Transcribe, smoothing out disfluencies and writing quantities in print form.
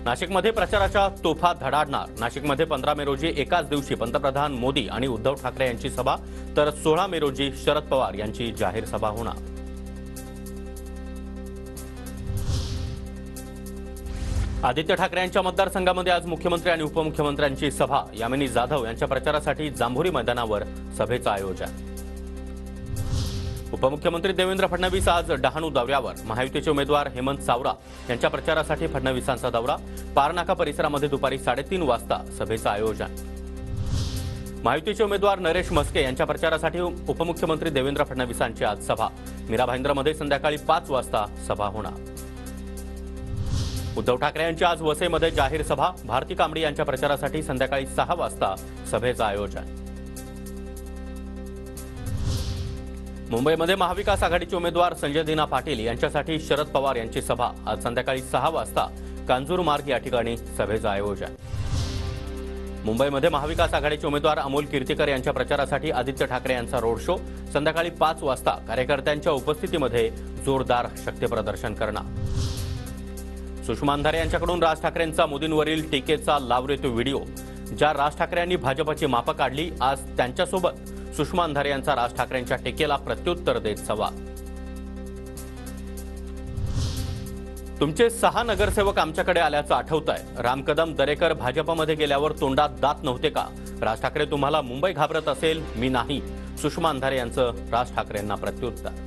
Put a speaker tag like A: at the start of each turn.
A: नाशिकमध्ये प्रचाराच्या तोफा धडाडणार। नाशिकमध्ये 15 मे रोजी एकाच दिवशी पंतप्रधान मोदी आणि उद्धव ठाकरे यांची सभा, तर 16 मे रोजी शरद पवार यांची जाहीर सभा होणार। आदित्य ठाकरे यांच्या मतदारसंघामध्ये आज मुख्यमंत्री आणि उपमुख्यमंत्र्यांची सभा। यामिनी जाधव यांच्या प्रचारासाठी जांभुरी मैदानावर सभेचं आयोजन। उपमुख्यमंत्री देवेंद्र फडणवीस आज डहाणू दौऱ्यावर। महायुतीचे उमेदवार हेमंत सावरा यांच्या प्रचारासाठी फडणवीसांचा दौरा। पारनाका परिसरामध्ये दुपारी 3:30 वाजता सभेचं आयोजन। महायुतीचे उमेदवार नरेश म्हस्के यांच्या प्रचारासाठी उपमुख्यमंत्री देवेंद्र फडणवीसांची आज सभा। मीरा भाईंदरमध्ये संध्याकाळी 5 वाजता सभा होणार। उद्धव ठाकरे यांची आज वसईमध्ये जाहीर सभा। भारती कांबडी यांच्या प्रचारासाठी संध्याकाळी 6 वाजता सभेचं आयोजन। मुंबईमध्ये महाविकास आघाडीचे उमेदवार संजय दिना पाटील यांच्यासाठी शरद पवार यांची सभा। आज संध्याकाळी 6 वाजता कांजूर मार्ग या ठिकाणी सभेचं आयोजन। मुंबईमध्ये महाविकास आघाडीचे उमेदवार अमोल कीर्तीकर यांच्या प्रचारासाठी आदित्य ठाकरे यांचा रोड शो। संध्याकाळी 5 वाजता कार्यकर्त्यांच्या उपस्थितीमध्ये जोरदार शक्तीप्रदर्शन करणार। सुषमा अंधारे यांच्याकडून राज ठाकरेंचा मोदींवरील टीकेचा लावरेतो व्हिडिओ। ज्या राज ठाकरे यांनी भाजपची मापं काढली, आज त्यांच्यासोबत सुषमा अंधारे यांचा राज ठाकरेंच्या टीकेला प्रत्युत्तर देत सवाल। तुमचे 6 नगरसेवक आमच्याकडे आल्याचं आठवतंय। राम कदम दरेकर भाजपमध्ये गेल्यावर तोंडात दात नव्हते का? राज ठाकरे तुम्हाला मुंबई घाबरत असेल, मी नाही। सुषमा अंधारे यांचं राज ठाकरेंना प्रत्युत्तर।